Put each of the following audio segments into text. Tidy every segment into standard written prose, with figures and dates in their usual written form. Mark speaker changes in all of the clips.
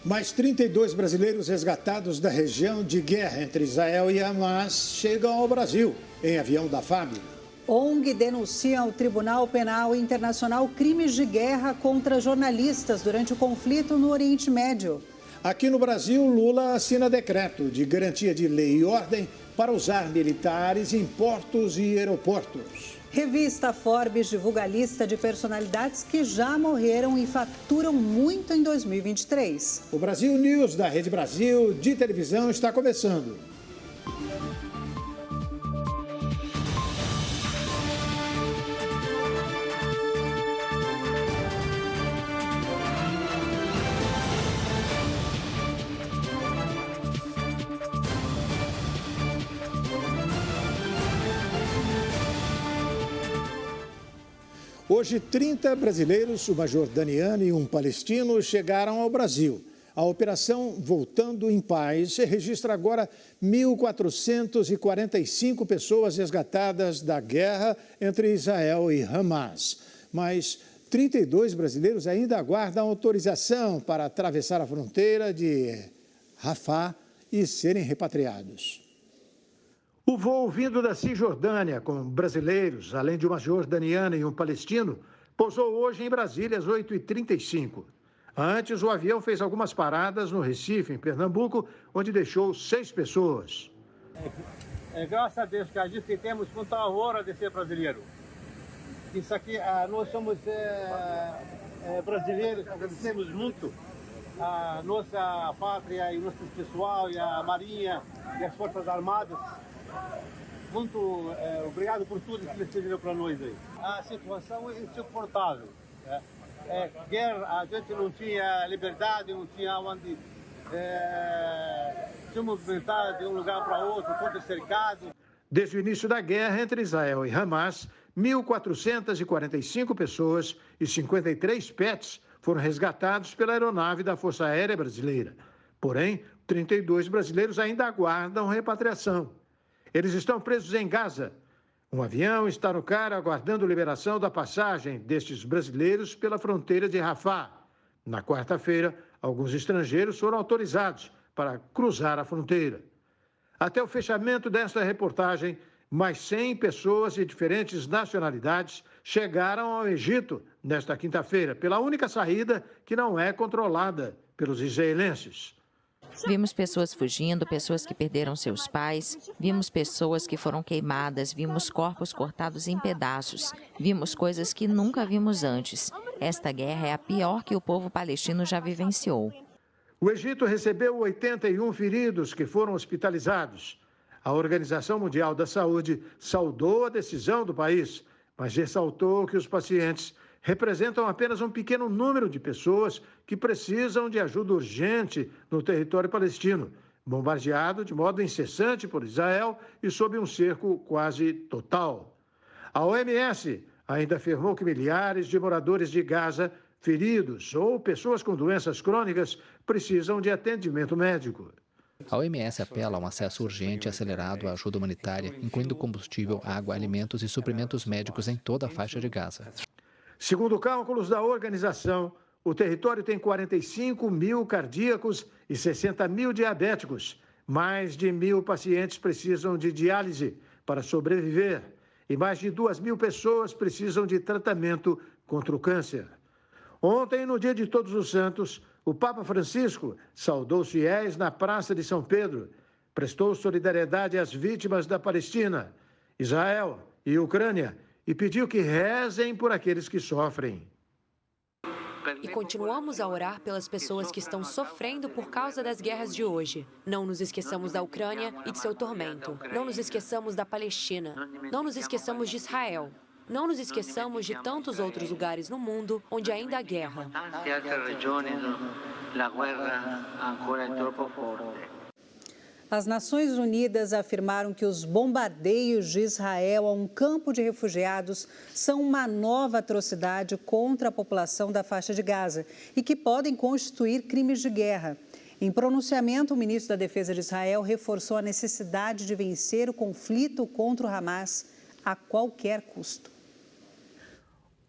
Speaker 1: Mais 32 brasileiros resgatados da região de guerra entre Israel e Hamas chegam ao Brasil em avião da FAB.
Speaker 2: ONG denuncia ao Tribunal Penal Internacional crimes de guerra contra jornalistas durante o conflito no Oriente Médio.
Speaker 1: Aqui no Brasil, Lula assina decreto de garantia de lei e ordem para usar militares em portos e aeroportos.
Speaker 2: Revista Forbes divulga a lista de personalidades que já morreram e faturam muito em 2023.
Speaker 1: O Brasil News da Rede Brasil de televisão está começando. Hoje, 30 brasileiros, uma jordaniana e um palestino, chegaram ao Brasil. A operação Voltando em Paz registra agora 1.445 pessoas resgatadas da guerra entre Israel e Hamas. Mas 32 brasileiros ainda aguardam autorização para atravessar a fronteira de Rafah e serem repatriados. O voo vindo da Cisjordânia com brasileiros, além de uma jordaniana e um palestino, pousou hoje em Brasília às 8h35. Antes, o avião fez algumas paradas no Recife, em Pernambuco, onde deixou 6 pessoas.
Speaker 3: Graças a Deus que a gente temos muita honra de ser brasileiro. Isso aqui, nós somos brasileiros, agradecemos muito a nossa pátria e o nosso pessoal, e a Marinha e as Forças Armadas. Muito obrigado por tudo que eles fizeram para nós aí. A situação é insuportável. Guerra, a gente não tinha liberdade, não tinha onde se movimentar de um lugar para outro, tudo cercado.
Speaker 1: Desde o início da guerra entre Israel e Hamas, 1.445 pessoas e 53 pets foram resgatados pela aeronave da Força Aérea Brasileira. Porém, 32 brasileiros ainda aguardam repatriação. Eles estão presos em Gaza. Um avião está no CAR aguardando liberação da passagem destes brasileiros pela fronteira de Rafah. Na quarta-feira, alguns estrangeiros foram autorizados para cruzar a fronteira. Até o fechamento desta reportagem, mais 100 pessoas de diferentes nacionalidades chegaram ao Egito nesta quinta-feira, pela única saída que não é controlada pelos israelenses.
Speaker 4: Vimos pessoas fugindo, pessoas que perderam seus pais, vimos pessoas que foram queimadas, vimos corpos cortados em pedaços, vimos coisas que nunca vimos antes. Esta guerra é a pior que o povo palestino já vivenciou.
Speaker 1: O Egito recebeu 81 feridos que foram hospitalizados. A Organização Mundial da Saúde saudou a decisão do país, mas ressaltou que os pacientes representam apenas um pequeno número de pessoas que precisam de ajuda urgente no território palestino, bombardeado de modo incessante por Israel e sob um cerco quase total. A OMS ainda afirmou que milhares de moradores de Gaza, feridos ou pessoas com doenças crônicas, precisam de atendimento médico.
Speaker 5: A OMS apela a um acesso urgente e acelerado à ajuda humanitária, incluindo combustível, água, alimentos e suprimentos médicos em toda a faixa de Gaza.
Speaker 1: Segundo cálculos da organização, o território tem 45 mil cardíacos e 60 mil diabéticos. Mais de 1.000 pacientes precisam de diálise para sobreviver e mais de 2.000 pessoas precisam de tratamento contra o câncer. Ontem, no dia de Todos os Santos, o Papa Francisco saudou os fiéis na Praça de São Pedro, prestou solidariedade às vítimas da Palestina, Israel e Ucrânia e pediu que rezem por aqueles que sofrem.
Speaker 6: E continuamos a orar pelas pessoas que estão sofrendo por causa das guerras de hoje. Não nos esqueçamos da Ucrânia e de seu tormento. Não nos esqueçamos da Palestina. Não nos esqueçamos de Israel. Não nos esqueçamos de tantos outros lugares no mundo onde ainda há guerra.
Speaker 2: As Nações Unidas afirmaram que os bombardeios de Israel a um campo de refugiados são uma nova atrocidade contra a população da faixa de Gaza e que podem constituir crimes de guerra. Em pronunciamento, o ministro da Defesa de Israel reforçou a necessidade de vencer o conflito contra o Hamas a qualquer custo.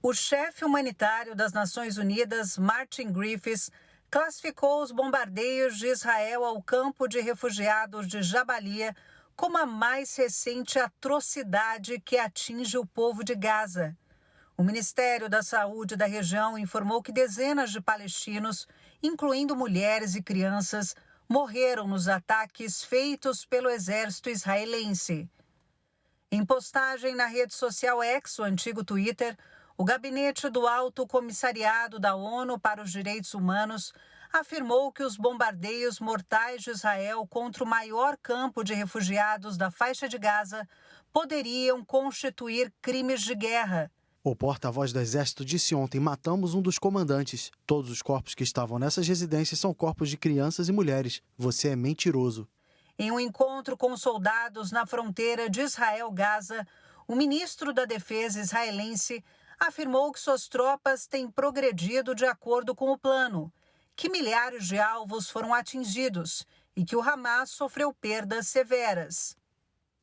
Speaker 2: O chefe humanitário das Nações Unidas, Martin Griffiths, classificou os bombardeios de Israel ao campo de refugiados de Jabalia como a mais recente atrocidade que atinge o povo de Gaza. O Ministério da Saúde da região informou que dezenas de palestinos, incluindo mulheres e crianças, morreram nos ataques feitos pelo exército israelense. Em postagem na rede social X, o antigo Twitter, o gabinete do Alto Comissariado da ONU para os Direitos Humanos afirmou que os bombardeios mortais de Israel contra o maior campo de refugiados da faixa de Gaza poderiam constituir crimes de guerra.
Speaker 7: O porta-voz do Exército disse ontem: matamos um dos comandantes. Todos os corpos que estavam nessas residências são corpos de crianças e mulheres. Você é mentiroso.
Speaker 2: Em um encontro com soldados na fronteira de Israel-Gaza, o ministro da Defesa israelense afirmou que suas tropas têm progredido de acordo com o plano, que milhares de alvos foram atingidos e que o Hamas sofreu perdas severas.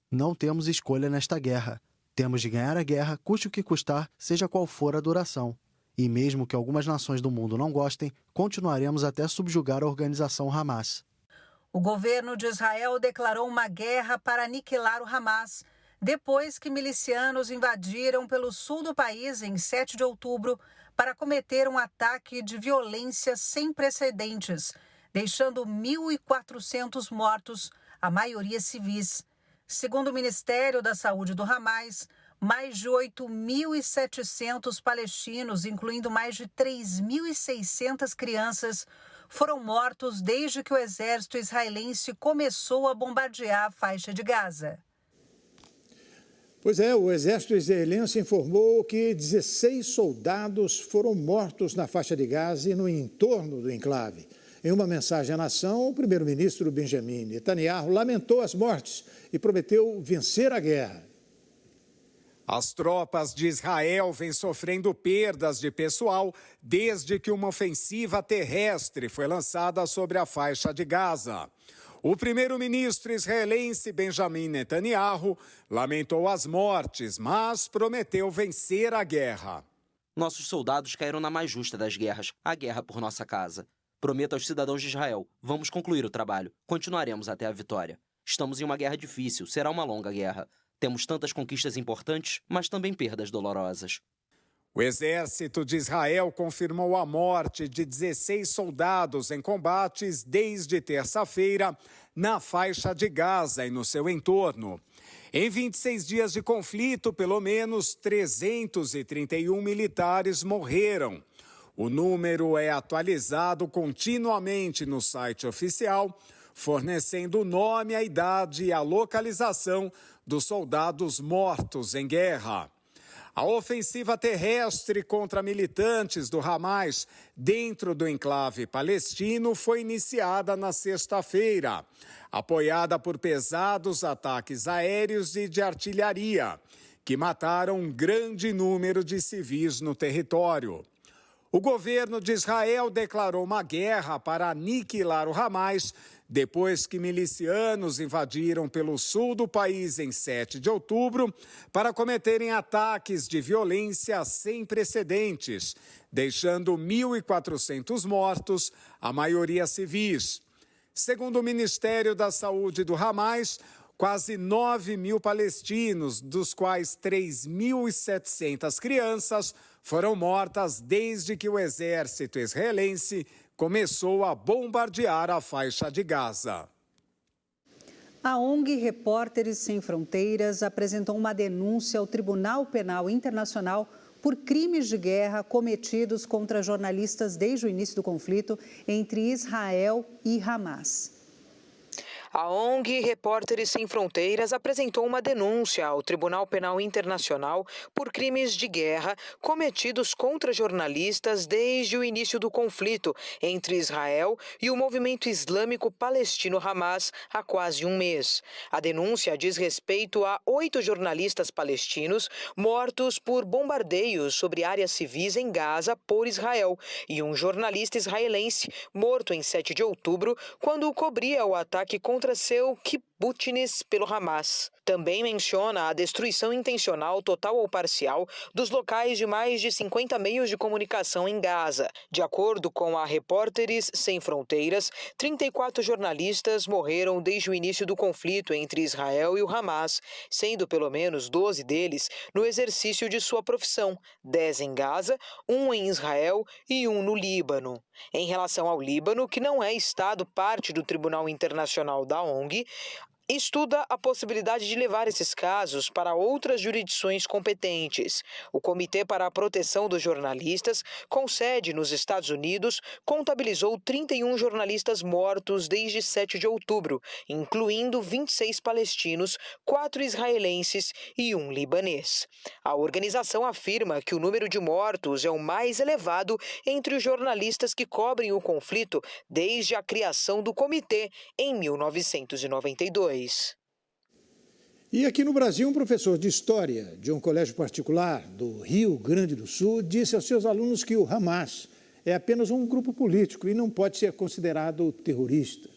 Speaker 7: Não temos escolha nesta guerra. Temos de ganhar a guerra, custe o que custar, seja qual for a duração. E mesmo que algumas nações do mundo não gostem, continuaremos até subjugar a organização Hamas.
Speaker 2: O governo de Israel declarou uma guerra para aniquilar o Hamas, depois que milicianos invadiram pelo sul do país em 7 de outubro para cometer um ataque de violência sem precedentes, deixando 1.400 mortos, a maioria civis. Segundo o Ministério da Saúde do Hamas, mais de 8.700 palestinos, incluindo mais de 3.600 crianças, foram mortos desde que o exército israelense começou a bombardear a faixa de Gaza.
Speaker 1: Pois é, o exército israelense informou que 16 soldados foram mortos na faixa de Gaza e no entorno do enclave. Em uma mensagem à nação, o primeiro-ministro Benjamin Netanyahu lamentou as mortes e prometeu vencer a guerra.
Speaker 8: As tropas de Israel vêm sofrendo perdas de pessoal desde que uma ofensiva terrestre foi lançada sobre a faixa de Gaza. O primeiro-ministro israelense Benjamin Netanyahu lamentou as mortes, mas prometeu vencer a guerra.
Speaker 9: Nossos soldados caíram na mais justa das guerras, a guerra por nossa casa. Prometo aos cidadãos de Israel, vamos concluir o trabalho. Continuaremos até a vitória. Estamos em uma guerra difícil, será uma longa guerra. Temos tantas conquistas importantes, mas também perdas dolorosas.
Speaker 8: O exército de Israel confirmou a morte de 16 soldados em combates desde terça-feira na faixa de Gaza e no seu entorno. Em 26 dias de conflito, pelo menos 331 militares morreram. O número é atualizado continuamente no site oficial, fornecendo o nome, a idade e a localização dos soldados mortos em guerra. A ofensiva terrestre contra militantes do Hamas dentro do enclave palestino foi iniciada na sexta-feira, apoiada por pesados ataques aéreos e de artilharia, que mataram um grande número de civis no território. O governo de Israel declarou uma guerra para aniquilar o Hamas depois que milicianos invadiram pelo sul do país em 7 de outubro para cometerem ataques de violência sem precedentes, deixando 1.400 mortos, a maioria civis. Segundo o Ministério da Saúde do Hamas, quase 9.000 palestinos, dos quais 3.700 crianças, foram mortas desde que o exército israelense começou a bombardear a faixa de Gaza.
Speaker 2: A ONG Repórteres Sem Fronteiras apresentou uma denúncia ao Tribunal Penal Internacional por crimes de guerra cometidos contra jornalistas desde o início do conflito entre Israel e Hamas.
Speaker 10: A ONG Repórteres Sem Fronteiras apresentou uma denúncia ao Tribunal Penal Internacional por crimes de guerra cometidos contra jornalistas desde o início do conflito entre Israel e o movimento islâmico palestino Hamas há quase um mês. A denúncia diz respeito a 8 jornalistas palestinos mortos por bombardeios sobre áreas civis em Gaza por Israel e um jornalista israelense morto em 7 de outubro quando cobria o ataque contra seu kibbutz Butines pelo Hamas. Também menciona a destruição intencional, total ou parcial, dos locais de mais de 50 meios de comunicação em Gaza. De acordo com a Repórteres Sem Fronteiras, 34 jornalistas morreram desde o início do conflito entre Israel e o Hamas, sendo pelo menos 12 deles no exercício de sua profissão, 10 em Gaza, 1 em Israel e 1 no Líbano. Em relação ao Líbano, que não é Estado parte do Tribunal Internacional da ONG, estuda a possibilidade de levar esses casos para outras jurisdições competentes. O Comitê para a Proteção dos Jornalistas, com sede nos Estados Unidos, contabilizou 31 jornalistas mortos desde 7 de outubro, incluindo 26 palestinos, 4 israelenses e 1 libanês. A organização afirma que o número de mortos é o mais elevado entre os jornalistas que cobrem o conflito desde a criação do comitê em 1992.
Speaker 1: E aqui no Brasil, um professor de História de um colégio particular do Rio Grande do Sul disse aos seus alunos que o Hamas é apenas um grupo político e não pode ser considerado terrorista.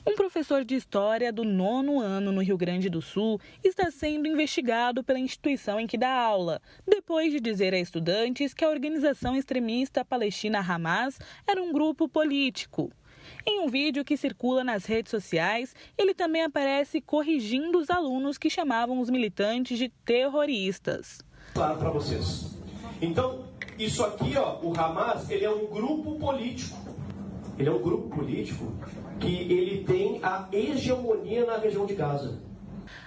Speaker 11: Um professor de História do 9º ano no Rio Grande do Sul está sendo investigado pela instituição em que dá aula, depois de dizer a estudantes que a organização extremista palestina Hamas era um grupo político. Em um vídeo que circula nas redes sociais, ele também aparece corrigindo os alunos que chamavam os militantes de terroristas.
Speaker 12: Claro para vocês. Então, isso aqui, o Hamas, ele é um grupo político. Ele é um grupo político que ele tem a hegemonia na região de Gaza.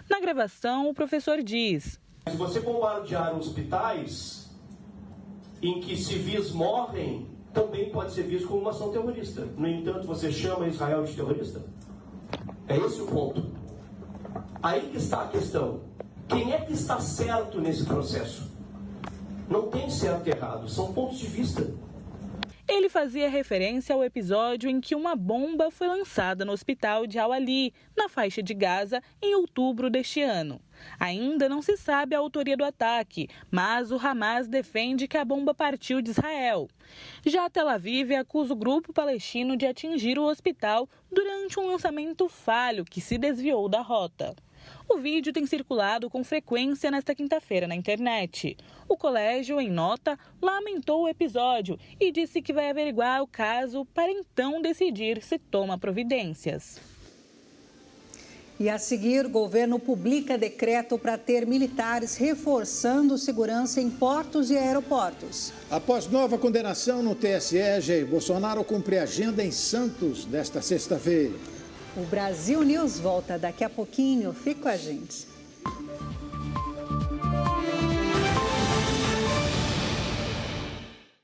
Speaker 11: Na gravação, o professor diz:
Speaker 12: se você bombardear hospitais em que civis morrem, também pode ser visto como uma ação terrorista. No entanto, você chama Israel de terrorista? É esse o ponto. Aí que está a questão. Quem é que está certo nesse processo? Não tem certo e errado, são pontos de vista.
Speaker 11: Ele fazia referência ao episódio em que uma bomba foi lançada no hospital de Al-Ali, na faixa de Gaza, em outubro deste ano. Ainda não se sabe a autoria do ataque, mas o Hamas defende que a bomba partiu de Israel. Já Tel Aviv acusa o grupo palestino de atingir o hospital durante um lançamento falho que se desviou da rota. O vídeo tem circulado com frequência nesta quinta-feira na internet. O colégio, em nota, lamentou o episódio e disse que vai averiguar o caso para então decidir se toma providências.
Speaker 2: E a seguir, o governo publica decreto para ter militares reforçando segurança em portos e aeroportos.
Speaker 1: Após nova condenação no TSE, Jair Bolsonaro cumpre agenda em Santos nesta sexta-feira.
Speaker 2: O Brasil News volta daqui a pouquinho. Fique com a gente.